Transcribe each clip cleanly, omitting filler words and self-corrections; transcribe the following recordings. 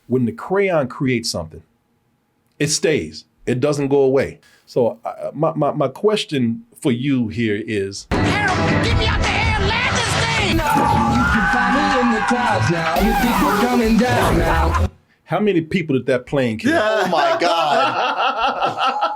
when the crayon creates something, it stays. It doesn't go away. So my question for you here is, Harold, get me out the air, land this thing! You can find me in the clouds now. You think we're coming down now. how many people did that plane kill? Oh my God.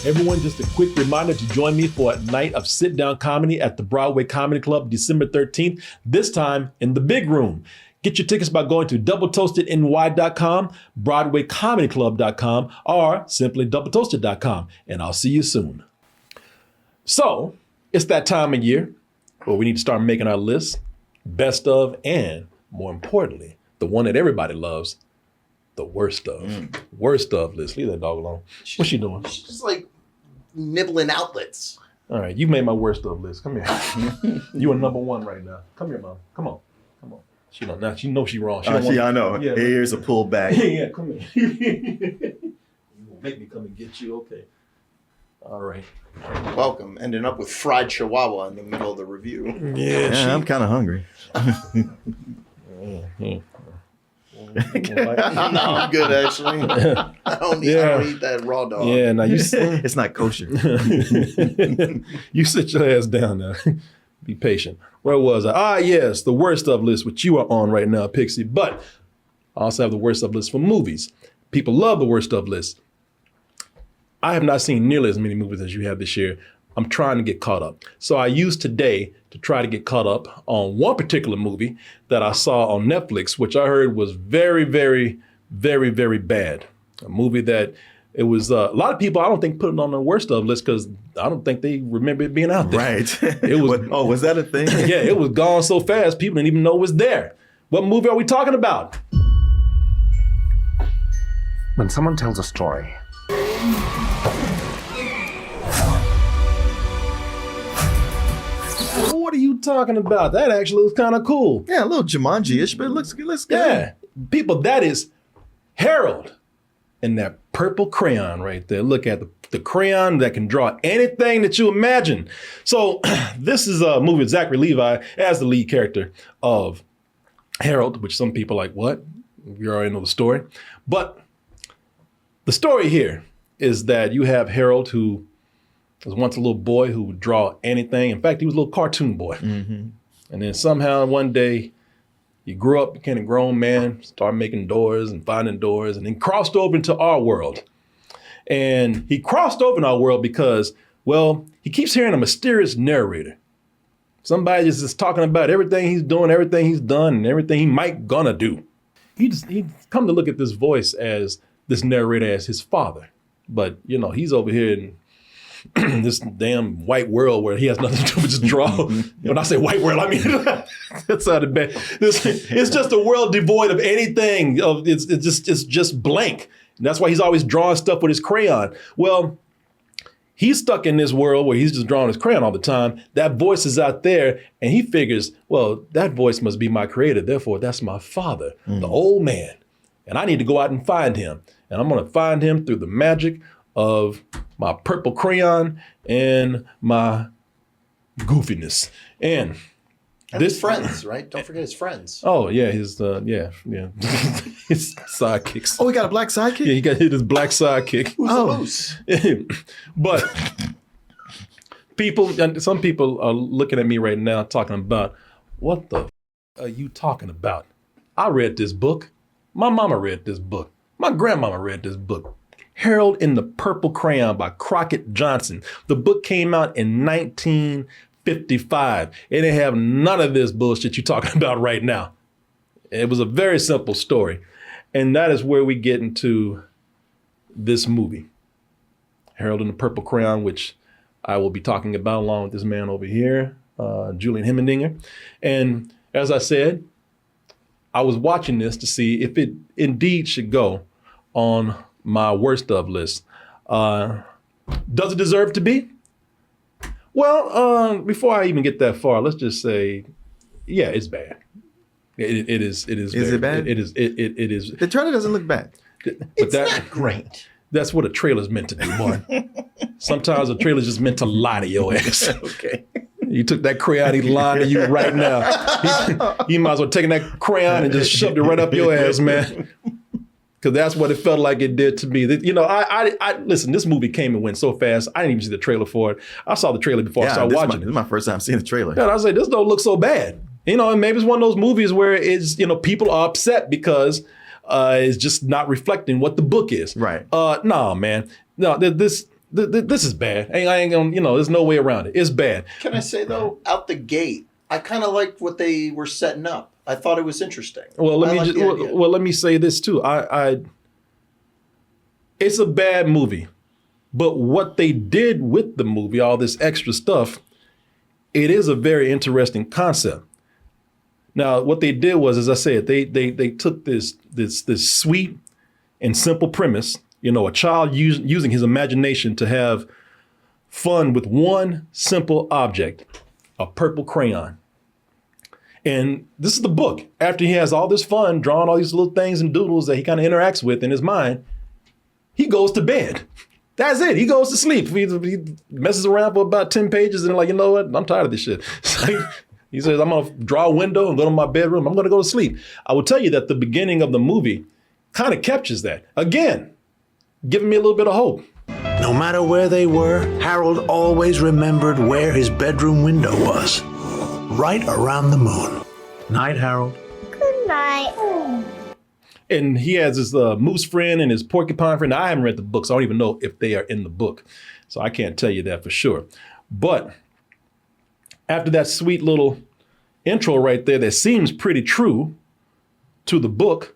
Everyone, just a quick reminder to join me for a night of sit-down comedy at the Broadway Comedy Club, December 13th, this time in the big room. Get your tickets by going to doubletoastedny.com, broadwaycomedyclub.com, or simply doubletoasted.com, and I'll see you soon. So, it's that time of year where we need to start making our list, best of, and more importantly, the one that everybody loves, the worst of. Worst of list. Leave that dog alone. What's she doing? She's like nibbling outlets. All right, you made my worst of list. Come here. You are number one right now. Come here, Mom. Come on. Come on. She don't now. She knows she's wrong. She I know. Yeah, Here's a pull back. yeah, come here. You gonna make me come and get you? Okay. All right. Welcome. Ending up with fried chihuahua in the middle of the review. Yeah, I'm kind of hungry. No, I'm good actually. I don't eat that raw dog. Yeah, now you It's not kosher. you sit your ass down now. Be patient. Where was I? Yes, the worst of list, which you are on right now, Pixie. But I also have the worst of list for movies. People love the worst of list. I have not seen nearly as many movies as you have this year. I'm trying to get caught up. So I used today to try to get caught up on one particular movie that I saw on Netflix, which I heard was very, very, very, very bad. A movie that it was, a lot of people I don't think put it on the worst of list because I don't think they remember it being out there. Right. It was. Was that a thing? Yeah, it was gone so fast, people didn't even know it was there. What movie are we talking about? When someone tells a story, What are you talking about? That actually looks kind of cool. Yeah, a little Jumanji-ish, but it looks good. Yeah, people, that is Harold and that purple crayon right there. Look at the crayon that can draw anything that you imagine. So this is a movie with Zachary Levi as the lead character of Harold, which some people are like, what? You already know the story. But the story here is that you have Harold, who was once a little boy who would draw anything. In fact, he was a little cartoon boy. Mm-hmm. And then somehow one day he grew up, became a grown man, started making doors and finding doors, and then crossed over into our world. And he crossed over in our world because, well, he keeps hearing a mysterious narrator. Somebody just is talking about everything he's doing, everything he's done, and everything he might gonna do. He's come to look at this voice as this narrator as his father. But, you know, he's over here in this damn white world where he has nothing to do but just draw. When I say white world, I mean, that sounded bad. It's just a world devoid of anything. It's just blank. And that's why he's always drawing stuff with his crayon. Well, he's stuck in this world where he's just drawing his crayon all the time. That voice is out there and he figures, well, that voice must be my creator. Therefore, that's my father, the old man. And I need to go out and find him. And I'm going to find him through the magic of my purple crayon and my goofiness. And his friends, right? Don't forget his friends. Oh yeah, his his sidekicks. Oh, he got a black sidekick? Yeah, he got his black sidekick. Who's the moose? But some people are looking at me right now talking about, what the are you talking about? I read this book. My mama read this book. My grandmama read this book. Harold and the Purple Crayon by Crockett Johnson. The book came out in 1955. It didn't have none of this bullshit you're talking about right now. It was a very simple story. And that is where we get into this movie, Harold and the Purple Crayon, which I will be talking about along with this man over here, Julian Hemmendinger. And as I said, I was watching this to see if it indeed should go on my worst of list. Does it deserve to be? Well, before I even get that far, let's just say, yeah, it's bad. It is. Is it bad? It is. It is. The trailer doesn't look bad. It's not great. That's what a trailer's meant to do, boy. Sometimes a trailer's just meant to lie to your ass. Okay. He took that crayon, he lied to you right now. He might as well taken that crayon and just shoved it right up your ass, man. Because that's what it felt like it did to me. You know, I listen, this movie came and went so fast, I didn't even see the trailer for it. I saw the trailer before I started watching This is my first time seeing the trailer. it. And I was like, this don't look so bad. You know, and maybe it's one of those movies where it's, you know, people are upset because it's just not reflecting what the book is. Right. No, man. No, this is bad. I ain't gonna, you know, there's no way around it. It's bad. Can I say though, out the gate, I kind of liked what they were setting up. I thought it was interesting. Well, let me say this too. It's a bad movie, but what they did with the movie, all this extra stuff, it is a very interesting concept. Now, what they did was, as I said, they took this sweet and simple premise, you know, a child using his imagination to have fun with one simple object, a purple crayon. And this is the book. After he has all this fun, drawing all these little things and doodles that he kind of interacts with in his mind, he goes to bed. That's it. He goes to sleep. He messes around for about 10 pages and like, you know what? I'm tired of this shit. He says, I'm going to draw a window and go to my bedroom. I'm going to go to sleep. I will tell you that the beginning of the movie kind of captures that. Again, giving me a little bit of hope. No matter where they were, Harold always remembered where his bedroom window was. Right around the moon. Night, Harold. Good night. And he has his moose friend and his porcupine friend. Now, I haven't read the book, so I don't even know if they are in the book. So I can't tell you that for sure. But after that sweet little intro right there that seems pretty true to the book,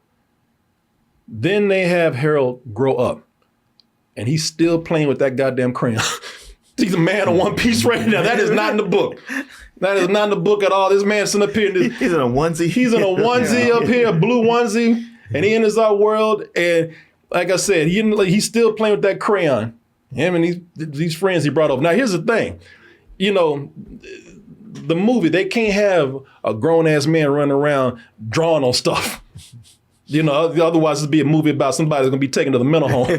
then they have Harold grow up. And he's still playing with that goddamn crayon. He's a man of one piece right now. That is not in the book. That is not in the book at all. This man's sitting up here. He's in a onesie. He's in a onesie up here, a blue onesie. And he enters our world. And like I said, he's still playing with that crayon. Him and these friends he brought over. Now, here's the thing. You know, the movie, they can't have a grown-ass man running around drawing on stuff. You know, otherwise it'd be a movie about somebody that's gonna be taken to the mental home.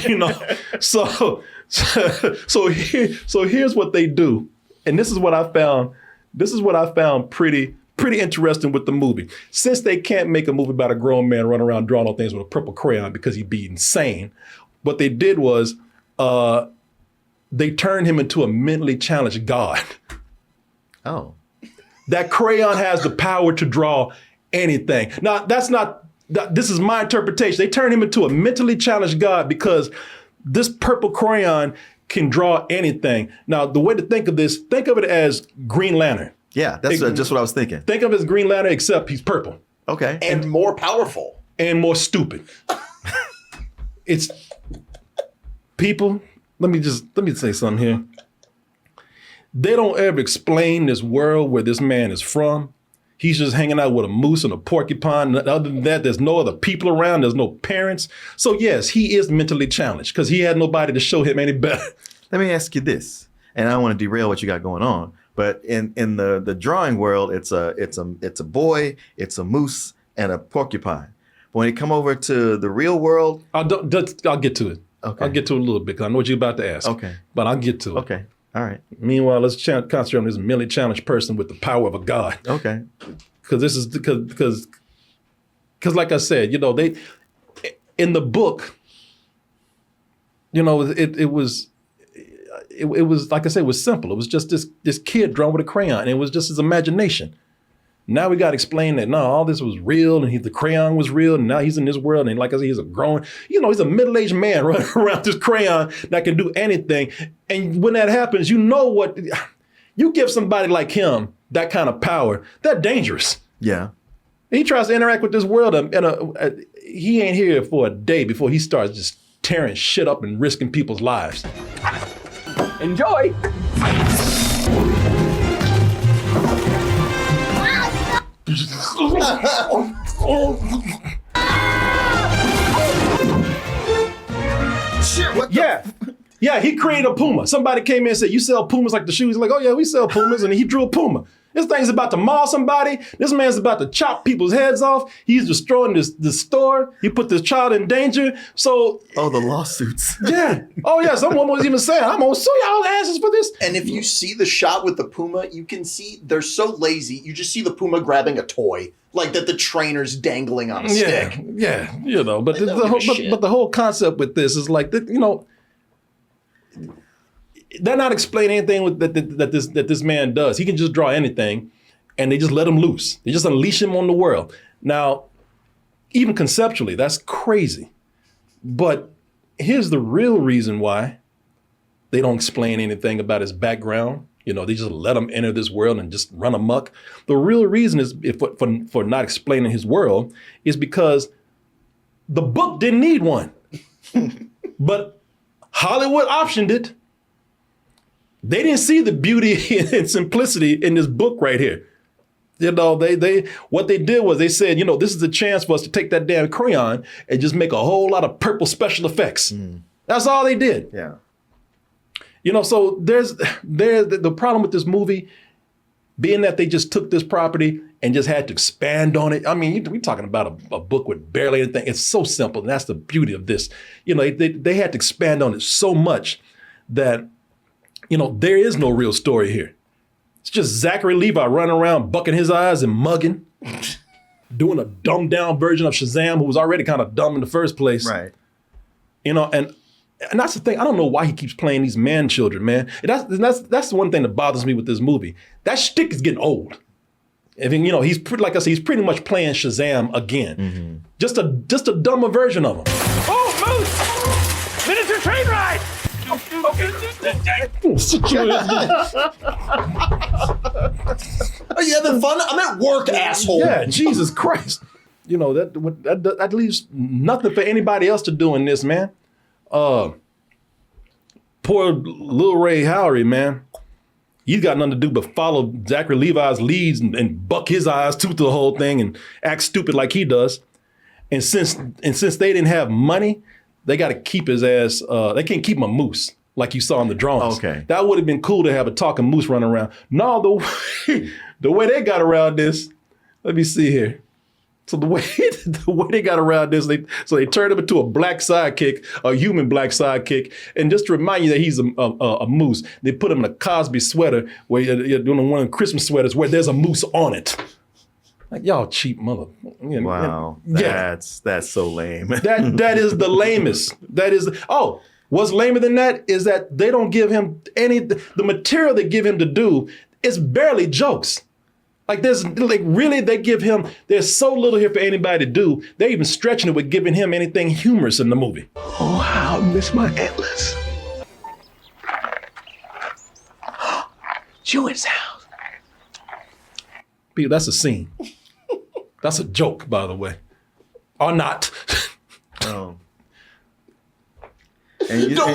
You know, so here's what they do, and this is what I found. This is what I found pretty interesting with the movie. Since they can't make a movie about a grown man running around drawing on things with a purple crayon because he'd be insane, what they did was they turned him into a mentally challenged god. Oh, that crayon has the power to draw anything. Now, this is my interpretation. They turn him into a mentally challenged god because this purple crayon can draw anything. Now, the way to think of this, think of it as Green Lantern. yeah, that's just what I was thinking. Think of it as Green Lantern, except he's purple. Okay. And more powerful. And more stupid. It's, people, let me say something here. They don't ever explain this world where this man is from. He's just hanging out with a moose and a porcupine. Other than that, there's no other people around. There's no parents. So yes, he is mentally challenged because he had nobody to show him any better. Let me ask you this, and I don't want to derail what you got going on, but in the drawing world, it's a boy, it's a moose, and a porcupine. But when you come over to the real world, I'll get to it. Okay. I'll get to it a little bit because I know what you're about to ask. Okay. But I'll get to it. okay, all right, Meanwhile, let's concentrate on this mentally challenged person with the power of a god. okay, Because like I said, you know, they in the book, you know, it was like I said, it was simple. It was just this kid drawn with a crayon, and it was just his imagination. Now we got to explain that, no, all this was real, and the crayon was real, and now he's in this world, and like I said, he's a middle-aged man running around this crayon that can do anything. And when that happens, you know what, you give somebody like him that kind of power, they're dangerous. yeah. He tries to interact with this world, he ain't here for a day before he starts just tearing shit up and risking people's lives. Enjoy. Shit, what Yeah, he created a puma. Somebody came in and said, you sell pumas like the shoes? He's like, oh yeah, we sell pumas. And he drew a puma. This thing's about to maul somebody. This man's about to chop people's heads off. He's destroying this store. He put this child in danger. So, Oh, the lawsuits. yeah. Oh, yeah. Someone was even saying, I'm going to sue y'all asses for this. And if you see the shot with the puma, you can see they're so lazy. You just see the puma grabbing a toy, like that the trainer's dangling on a stick. Yeah. You know, but They don't give a shit. but the whole concept with this is like, you know, they're not explaining anything that this man does. He can just draw anything, and they just let him loose. They just unleash him on the world. Now, even conceptually, that's crazy. But here's the real reason why they don't explain anything about his background. You know, they just let him enter this world and just run amok. The real reason is for not explaining his world is because the book didn't need one, but Hollywood optioned it. They didn't see the beauty and simplicity in this book right here. You know, they what they did was they said, you know, this is a chance for us to take that damn crayon and just make a whole lot of purple special effects. That's all they did. Yeah. You know, so there's the problem with this movie being that they just took this property and just had to expand on it. I mean, we're talking about a book with barely anything. It's so simple, and that's the beauty of this. You know, they had to expand on it so much that, you know, there is no real story here. It's just Zachary Levi running around, bucking his eyes and mugging, doing a dumbed down version of Shazam, who was already kind of dumb in the first place. Right. You know, and that's the thing. I don't know why he keeps playing these man children, man. And that's the one thing that bothers me with this movie. That shtick is getting old. I mean, you know, he's like I said, he's pretty much playing Shazam again. Just a dumber version of him. Oh, Moose! Miniature train ride! Sit your ass Are you having fun? I'm at work, asshole. Yeah, Jesus Christ. You know, that leaves nothing for anybody else to do in this, man. Poor Lil Ray Howery, man. He's got nothing to do but follow Zachary Levi's leads and buck his eyes through the whole thing and act stupid like he does. And since they didn't have money, they got to keep his ass. They can't keep him a moose like you saw in the drawings. Okay. That would have been cool to have a talking moose running around. No, the way they got around this, let me see here. So the way they got around this, they turned him into a black sidekick, a human black sidekick, and just to remind you that he's a moose, they put him in a Cosby sweater where you're doing one of the Christmas sweaters where there's a moose on it. Like, y'all cheap mother. You know, Wow. yeah. That's so lame. That is the lamest. What's lamer than that is that they don't give him the material they give him to do is barely jokes. Like they give him, there's so little here for anybody to do. They're even stretching it with giving him anything humorous in the movie. Oh, how I miss my antlers. Jewel's house. People, that's a scene. That's a joke, by the way. Or not. Don't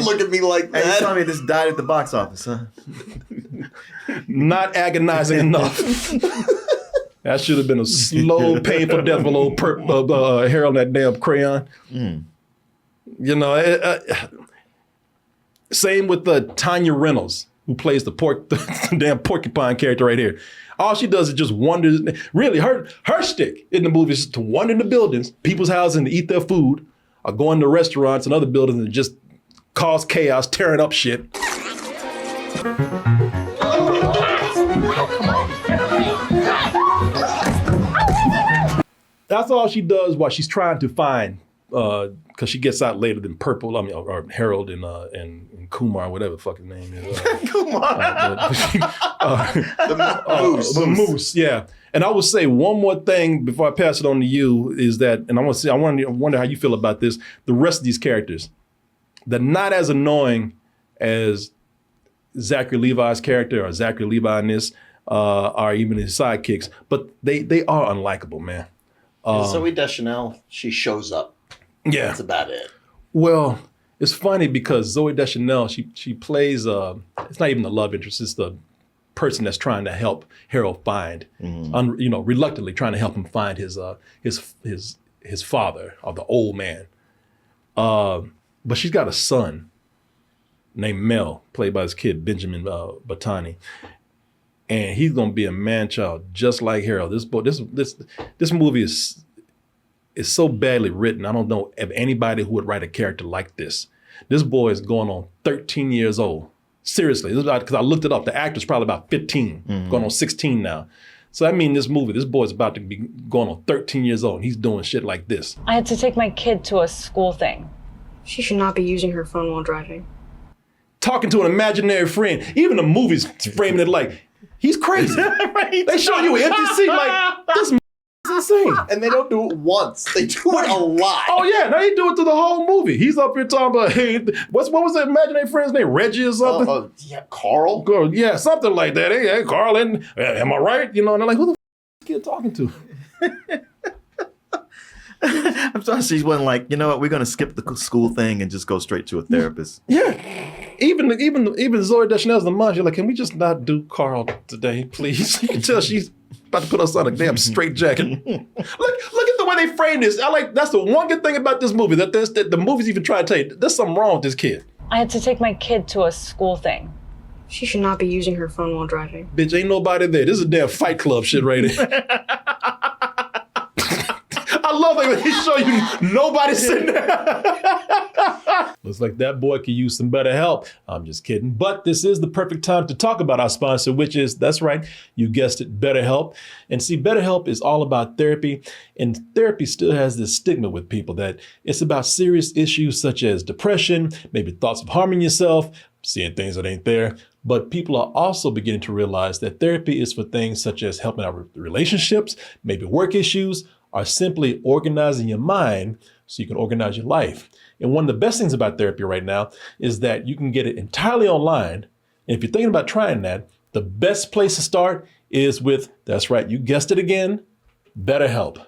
look at me like And you that. telling me this died at the box office, huh? Not agonizing enough. That should have been a slow, painful death of a little hair on that damn crayon. You know, same with Tanya Reynolds, who plays the damn porcupine character right here. All she does is just wander. Really, her shtick in the movie is to wander into buildings, people's houses, and eat their food, or go into restaurants and other buildings and just cause chaos, tearing up shit. That's all she does while she's trying to find, because she gets out later than Purple, or Harold and Kumar, whatever the fucking name is. The Moose, yeah. And I will say one more thing before I pass it on to you is that, and I wonder how you feel about this. The rest of these characters, they're not as annoying as Zachary Levi's character or Zachary Levi in this, or even his sidekicks, but they are unlikable, man. Zoe Deschanel, she shows up. Yeah. That's about it. Well, it's funny because Zoe Deschanel, she plays, it's not even the love interest, it's the person that's trying to help Harold find, reluctantly trying to help him find his father, or the old man. But she's got a son named Mel, played by his kid, Benjamin Batani. and he's gonna be a man child just like Harold. This movie is so badly written. I don't know of anybody who would write a character like this. This boy is going on 13 years old. Seriously, because I looked it up. The actor's probably about 15, going on 16 now. So I mean, this boy's about to be going on 13 years old, and he's doing shit like this. I had to take my kid to a school thing. She should not be using her phone while driving. Talking to an imaginary friend. Even the movies framing it like, he's crazy. Right? They show you an empty seat like, this is insane. And they don't do it once. They do it a lot. Oh yeah, now he do it through the whole movie. He's up here talking about, hey, what was the imaginary friend's name? Reggie or something? Yeah, Carl? Yeah, something like that. Hey, Carl, am I right? You know, and they're like, who the is kid talking to? I'm sorry, she wasn't like, you know what, we're going to skip the school thing and just go straight to a therapist. Yeah. Even Zoe Deschanel's the mom, she's like, can we just not do Carl today, please? You can tell she's about to put us on a damn straitjacket. Look at the way they frame this. That's the one good thing about this movie, that the movies even try to tell you, there's something wrong with this kid. I had to take my kid to a school thing. She should not be using her phone while driving. Bitch, ain't nobody there. This is a damn Fight Club shit right here. I love it when they show you nobody sitting there. Looks like that boy could use some better help. I'm just kidding. But this is the perfect time to talk about our sponsor, which is, that's right, you guessed it, BetterHelp. And see, BetterHelp is all about therapy. And therapy still has this stigma with people that it's about serious issues such as depression, maybe thoughts of harming yourself, seeing things that ain't there. But people are also beginning to realize that therapy is for things such as helping out relationships, maybe work issues, or simply organizing your mind so you can organize your life. And one of the best things about therapy right now is that you can get it entirely online. And if you're thinking about trying that, the best place to start is with, that's right, you guessed it again, BetterHelp.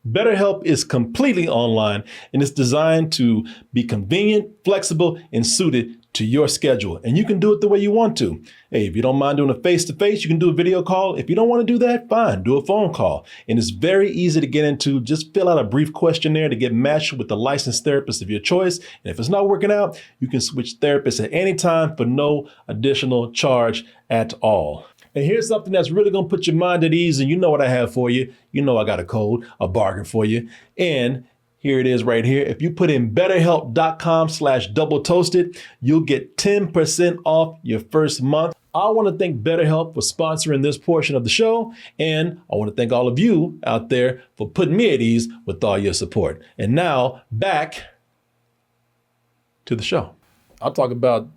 BetterHelp is completely online and it's designed to be convenient, flexible, and suited to your schedule. And you can do it the way you want to. Hey, if you don't mind doing a face-to-face, you can do a video call. If you don't want to do that, fine, do a phone call. And it's very easy to get into. Just fill out a brief questionnaire to get matched with the licensed therapist of your choice. And if it's not working out, you can switch therapists at any time for no additional charge at all. And here's something that's really gonna put your mind at ease, and you know what I have for you. You know I got a code, a bargain for you. And here it is right here. If you put in betterhelp.com/doubletoasted, you'll get 10% off your first month. I wanna thank BetterHelp for sponsoring this portion of the show. And I wanna thank all of you out there for putting me at ease with all your support. And now back to the show. I'll talk about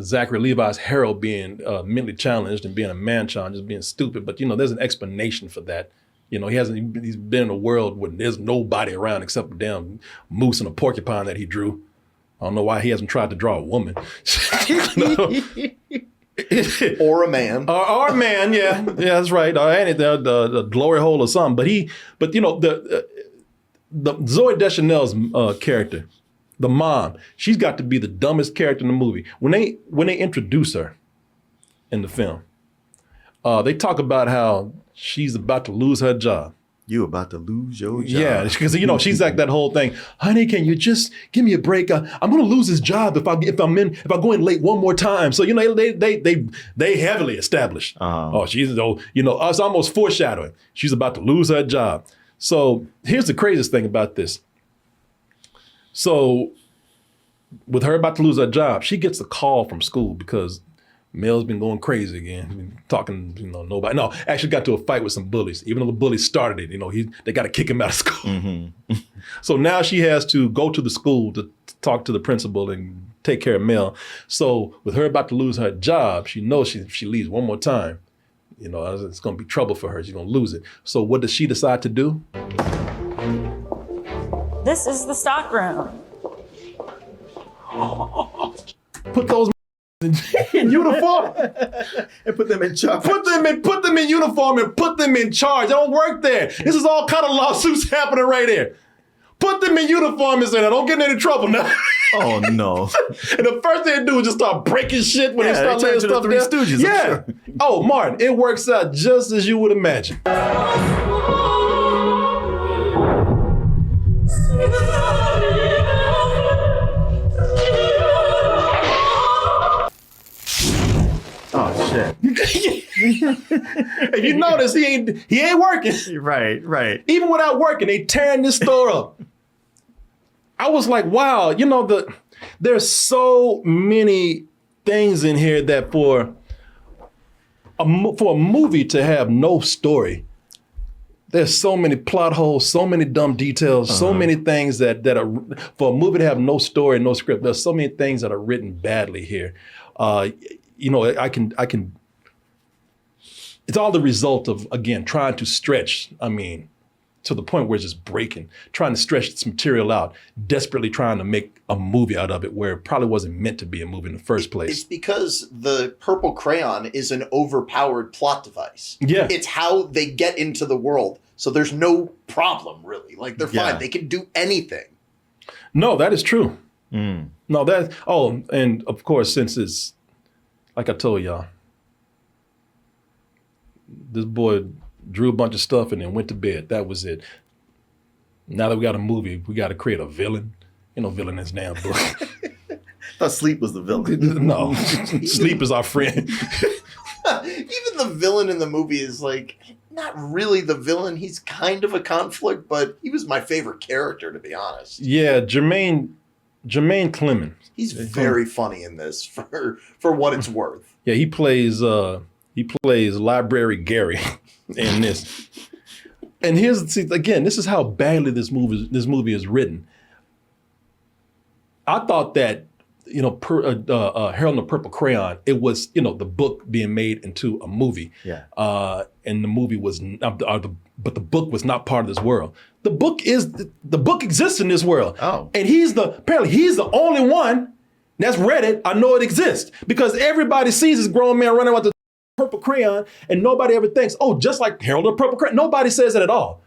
Zachary Levi's Harold being mentally challenged and being a man child, just being stupid. But you know, there's an explanation for that. You know, he's been in a world where there's nobody around except a damn moose and a porcupine that he drew. I don't know why he hasn't tried to draw a woman. Or a man. Or a man, yeah, that's right. Or the glory hole or something. But you know, the Zoe Deschanel's character, the mom, she's got to be the dumbest character in the movie. When they introduce her in the film, they talk about how she's about to lose her job. You about to lose your job. Yeah, because you know she's like that whole thing. Honey, can you just give me a break? I'm going to lose this job if I go in late one more time. So you know they heavily established. Oh, she's it's almost foreshadowing. She's about to lose her job. So here's the craziest thing about this. So with her about to lose her job, she gets a call from school because Mel's been going crazy again, talking, nobody. No, actually got to a fight with some bullies. Even though the bullies started it, they got to kick him out of school. Mm-hmm. So now she has to go to the school to talk to the principal and take care of Mel. So with her about to lose her job, she knows if she leaves one more time, it's going to be trouble for her. She's going to lose it. So what does she decide to do? This is the stock room. Put those in uniform and put them in charge. Put them in uniform and put them in charge. They don't work there. This is all kind of lawsuits happening right here. Put them in uniform and say, don't get in any trouble now. Oh no! And the first thing they do is just start breaking shit when they start laying stuff Three down. Stooges, yeah. Sure. Oh, Martin, it works out just as you would imagine. shit. If you notice, he ain't working. Right. Even without working, they tearing this store up. I was like, wow, there's so many things in here that for a movie to have no story, there's so many plot holes, so many dumb details, so many things that are, for a movie to have no story, no script, there's so many things that are written badly here. I can, it's all the result of, again, trying to stretch, to the point where it's just breaking, trying to stretch this material out, desperately trying to make a movie out of it where it probably wasn't meant to be a movie in the first place. It's because the Purple Crayon is an overpowered plot device. Yeah. It's how they get into the world. So there's no problem, really. Like, they're fine. They can do anything. No, that is true. No, and of course, since it's, like I told y'all, this boy drew a bunch of stuff and then went to bed. That was it. Now that we got a movie, we got to create a villain. Villain in this damn book. I thought Sleep was the villain. No, Sleep is our friend. Even the villain in the movie is like, not really the villain. He's kind of a conflict, but he was my favorite character, to be honest. Yeah, Jermaine Clemens. He's very funny in this for what it's worth. Yeah, he plays Library Gary in this. And again, this is how badly this movie is written. I thought that, Harold and the Purple Crayon, it was, the book being made into a movie. Yeah. And the movie was, but the book was not part of this world. The book exists in this world. Oh. And apparently he's the only one that's read it. I know it exists because everybody sees this grown man running with the Purple Crayon and nobody ever thinks, oh, just like Harold and the Purple Crayon. Nobody says it at all.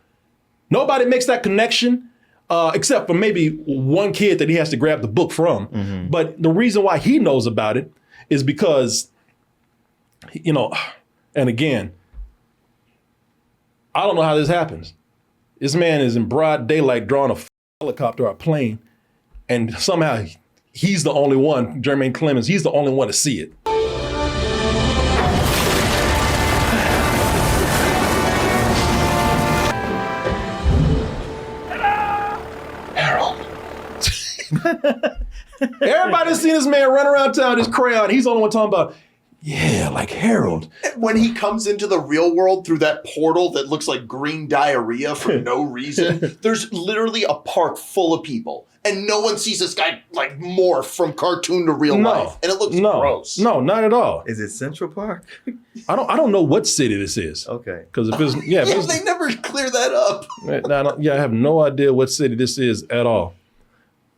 Nobody makes that connection. Except for maybe one kid that he has to grab the book from. Mm-hmm. But the reason why he knows about it is because, and again, I don't know how this happens. This man is in broad daylight drawing a helicopter or a plane, and somehow he's the only one, Jermaine Clemens, he's the only one to see it. Everybody's seen this man run around town with his crayon. He's the only one talking about, yeah, like Harold. When he comes into the real world through that portal that looks like green diarrhea for no reason, there's literally a park full of people. And no one sees this guy like morph from cartoon to real life. And it looks gross. No, not at all. Is it Central Park? I don't know what city this is. Okay. Because if it's they never clear that up. I have no idea what city this is at all.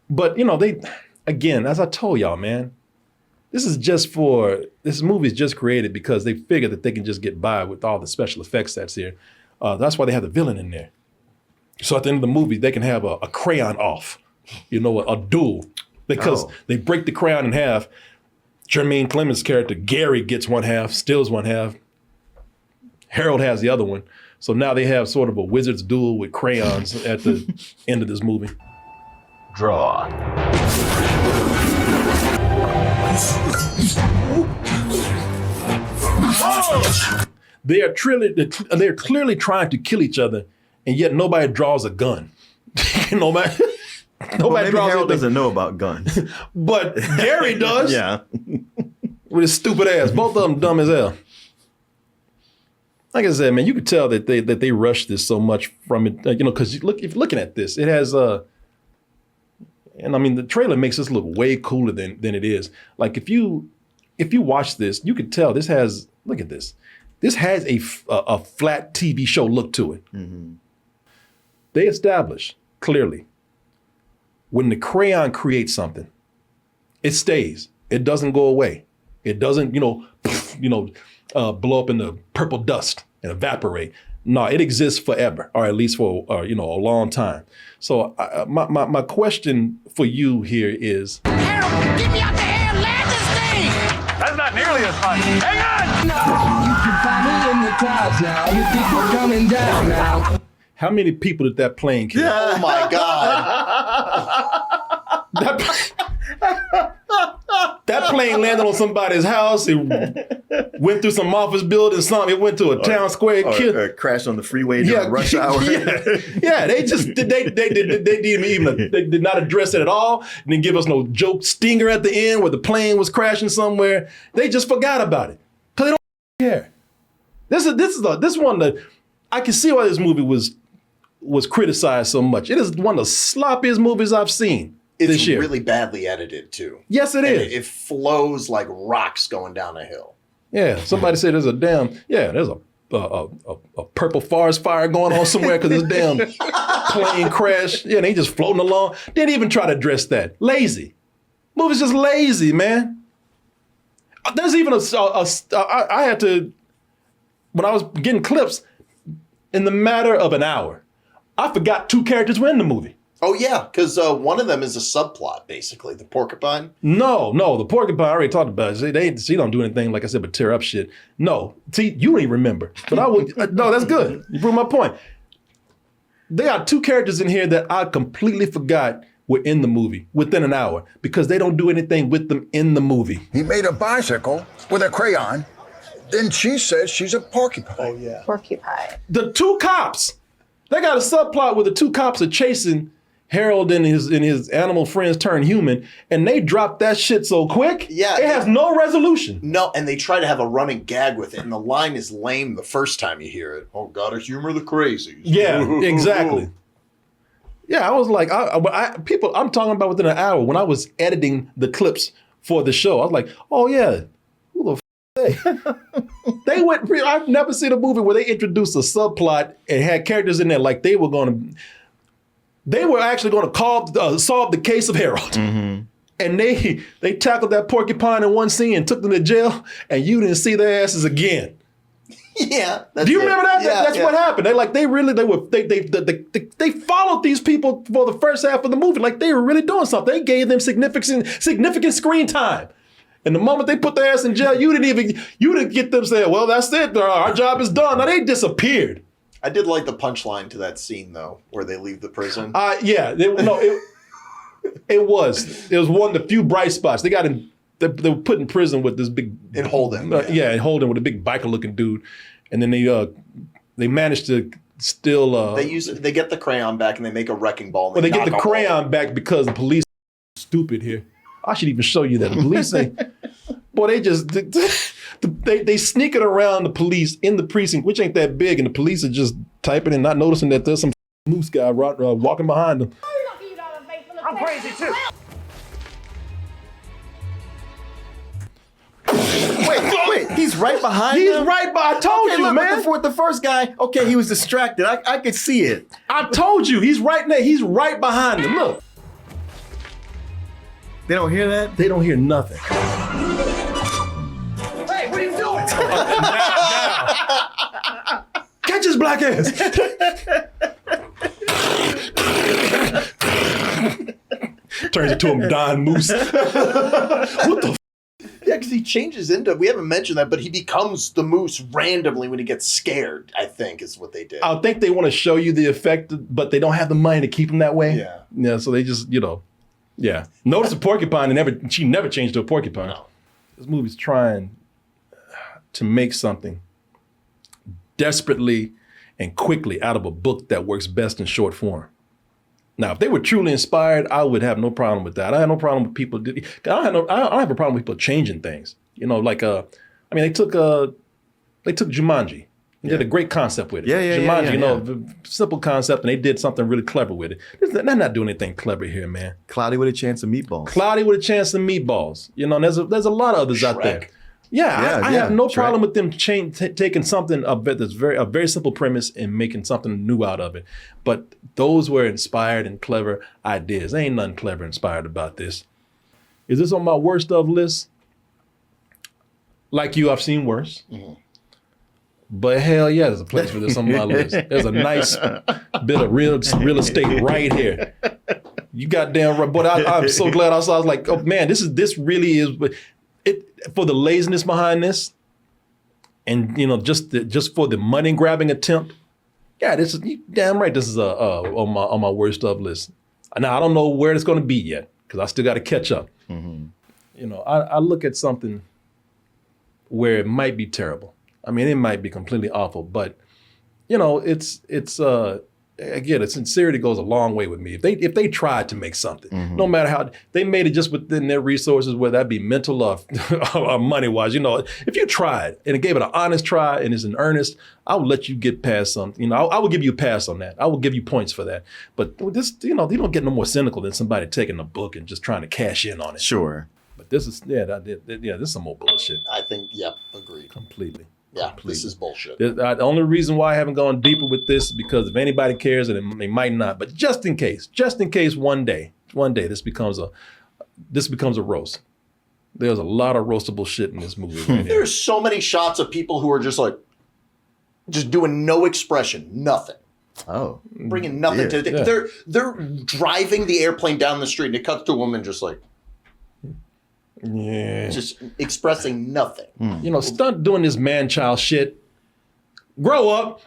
But again, as I told y'all, man, this movie is just created because they figure that they can just get by with all the special effects that's here. That's why they have the villain in there. So at the end of the movie, they can have a crayon off, a duel. Because they break the crayon in half. Jermaine Clemens' character, Gary, gets one half, steals one half. Harold has the other one. So now they have sort of a wizard's duel with crayons at the end of this movie. Draw. They're clearly trying to kill each other, and yet nobody draws a gun. Nobody Maybe draws Harold anything. doesn't know about guns. But Gary does. Yeah. With his stupid ass. Both of them dumb as hell. Like I said, man, you could tell that they rushed this so much from it, because if you're looking at this, it has and I mean the trailer makes this look way cooler than it is. Like if you watch this, you could tell this has, look at this. This has a flat TV show look to it. Mm-hmm. They establish clearly when the crayon creates something, it stays. It doesn't go away. It doesn't, blow up into purple dust and evaporate. No, it exists forever, or at least for a long time. So my question for you here is, Harold, get me out the air and land this thing! That's not nearly as fun. Hang on! You can find me in the clouds now. You think we're coming down now? how many people did that plane kill? Oh my God. That plane landed on somebody's house. It went through some office building, something. It went to a town square. Or crashed on the freeway during rush hour. Yeah, they just they did not address it at all. And didn't give us no joke stinger at the end where the plane was crashing somewhere. They just forgot about it because they don't care. This one that I can see why this movie was criticized so much. It is one of the sloppiest movies I've seen. It's really badly edited too. Yes, it is. It flows like rocks going down a hill. Yeah, somebody said there's there's a purple forest fire going on somewhere because this damn plane crashed. Yeah, and they just floating along. Didn't even try to address that. Lazy. Movie's just lazy, man. There's even I had to, when I was getting clips, in the matter of an hour, I forgot 2 characters were in the movie. Oh, yeah, because one of them is a subplot, basically, the porcupine. No, the porcupine, I already talked about it. She don't do anything, like I said, but tear up shit. No, see, you don't even remember. But I would, no, that's good. You proved my point. They got 2 characters in here that I completely forgot were in the movie within an hour because they don't do anything with them in the movie. He made a bicycle with a crayon. Then she says she's a porcupine. Oh, yeah. Porcupine. The 2 cops, they got a subplot where the 2 cops are chasing Harold and his animal friends turn human, and they drop that shit so quick. Yeah, it has no resolution. No, and they try to have a running gag with it, and the line is lame the first time you hear it. Oh, gotta humor the crazies. Yeah, exactly. Yeah, I was like, I'm talking about within an hour when I was editing the clips for the show. I was like, oh yeah, who the they went. I've never seen a movie where they introduced a subplot and had characters in there like they were actually going to solve the case of Harold. Mm-hmm. And they tackled that porcupine in one scene and took them to jail, and you didn't see their asses again. Yeah. Do you remember that? Yeah, that's what happened. They followed these people for the first half of the movie like they were really doing something. They gave them significant screen time. And the moment they put their ass in jail, you didn't get them saying, well, that's it. Our job is done. Now they disappeared. I did like the punchline to that scene, though, where they leave the prison. Yeah. It was one of the few bright spots. They got him. They were put in prison with this big. And Holden. And Holden with a big biker-looking dude. And then they managed to still. They get the crayon back and they make a wrecking ball. Well, they get the crayon back because the police are stupid here. I should even show you that. The police say, boy, they sneak it around the police in the precinct, which ain't that big, and the police are just typing and not noticing that there's some moose guy walking behind them. I'm crazy too. Wait, he's right behind He's him? right by. I told you, look, man. With the first guy, okay, he was distracted. I could see it. I told you, he's right there. He's right behind him. Look. They don't hear that? They don't hear nothing. Hey, what are you doing? Catch his black ass. Turns into a Don Moose. What the Yeah, because he changes into, we haven't mentioned that, but he becomes the moose randomly when he gets scared, I think is what they did. I think they want to show you the effect, but they don't have the money to keep him that way. Yeah. Yeah, so they just, yeah. Notice the porcupine, she never changed to a porcupine. No. This movie's trying to make something desperately and quickly out of a book that works best in short form. Now, if they were truly inspired, I would have no problem with that. I have no problem with people. I don't have a problem with people changing things. They took Jumanji. They did a great concept with it. Jumanji, simple concept, and they did something really clever with it. They're not doing anything clever here, man. Cloudy with a Chance of Meatballs. Cloudy with a Chance of Meatballs. And there's a lot of others out there. I have no problem with them taking something that's a very simple premise and making something new out of it. But those were inspired and clever ideas. There ain't nothing clever inspired about this. Is this on my worst of list? Like you, I've seen worse. Mm-hmm. But hell yeah, there's a place for this on my list. There's a nice bit of real estate right here. You goddamn right. But I'm so glad I saw. I was like, oh man, this really is it for the laziness behind this, and just for the money grabbing attempt. Yeah, this is damn right. This is on my worst of list. Now I don't know where it's going to be yet because I still got to catch up. Mm-hmm. you know, I look at something where it might be terrible. I mean, it might be completely awful, but you know, it's again, sincerity goes a long way with me. If they tried to make something, no matter how they made it just within their resources, whether that be mental or money wise, you know, if you tried and it gave it an honest try and is in earnest, I would let you get past something. You know, I would give you a pass on that. I will give you points for that. But this, you know, you don't get no more cynical than somebody taking a book and just trying to cash in on it. Sure. But this is this is some more bullshit. I think, yep, agreed. Completely. Yeah, this is bullshit. The only reason why I haven't gone deeper with this is because if anybody cares, and they might not, but just in case one day this becomes a roast. There's a lot of roastable shit in this movie. Right here. There's so many shots of people who are just doing no expression, nothing. Oh, bringing nothing to it. They're driving the airplane down the street and it cuts to a woman just like. Yeah. Just expressing nothing. You know, stop doing this man-child shit. Grow up.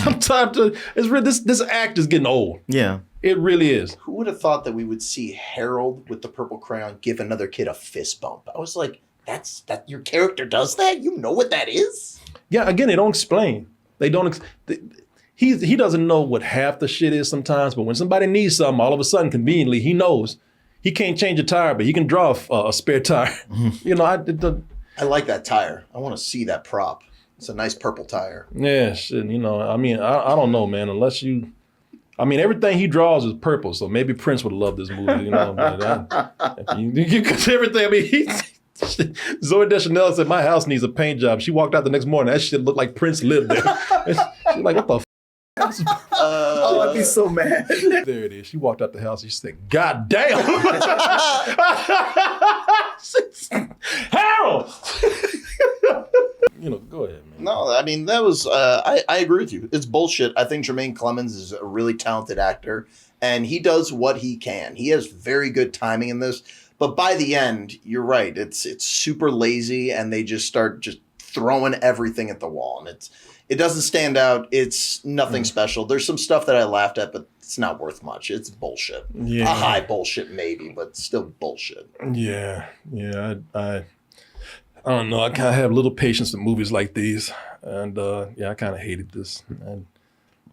I'm tired to. This act is getting old. Yeah. It really is. Who would have thought that we would see Harold with the purple crayon give another kid a fist bump? I was like, that your character does that? You know what that is? Yeah, again, they don't explain. They don't. He doesn't know what half the shit is sometimes, but when somebody needs something, all of a sudden, conveniently, he knows. He can't change a tire, but he can draw a spare tire. You know, I like that tire. I want to see that prop. It's a nice purple tire. Yeah, shit. You know, I mean, I don't know, man. Unless you, I mean, everything he draws is purple, so maybe Prince would love this movie. You know, because everything. I mean, Zoe Deschanel said my house needs a paint job. She walked out the next morning. That shit looked like Prince lived there. She's like, what the. I'd be so mad. There it is. She walked out the house. She said, "God damn, Harold." You know, go ahead, man. No, I mean that was. I agree with you. It's bullshit. I think Jermaine Clemens is a really talented actor, and he does what he can. He has very good timing in this. But by the end, you're right. It's super lazy, and they just start throwing everything at the wall, and it doesn't stand out. It's nothing special. There's some stuff that I laughed at, but it's not worth much. It's bullshit. Yeah. A high bullshit maybe, but still bullshit. Yeah. I don't know. I kind of have little patience with movies like these, and I kind of hated this. And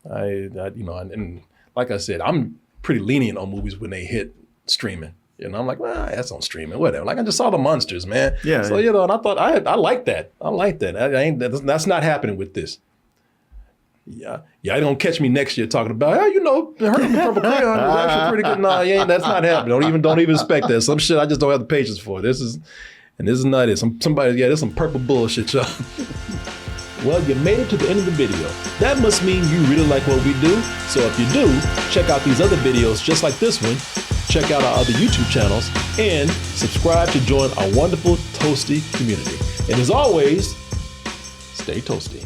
and like I said, I'm pretty lenient on movies when they hit streaming. You know, I'm like, well, that's on streaming, whatever. Like I just saw The Monsters, man. Yeah. So you know, and I thought I like that. I like that. That's not happening with this. Yeah, you don't catch me next year talking about, Purple Crayon was actually pretty good. No, that's not happening. Don't even expect that. Some shit I just don't have the patience for. This is not it. There's some purple bullshit, y'all. Well, you made it to the end of the video. That must mean you really like what we do. So if you do, check out these other videos just like this one. Check out our other YouTube channels and subscribe to join our wonderful Toasty community. And as always, stay toasty.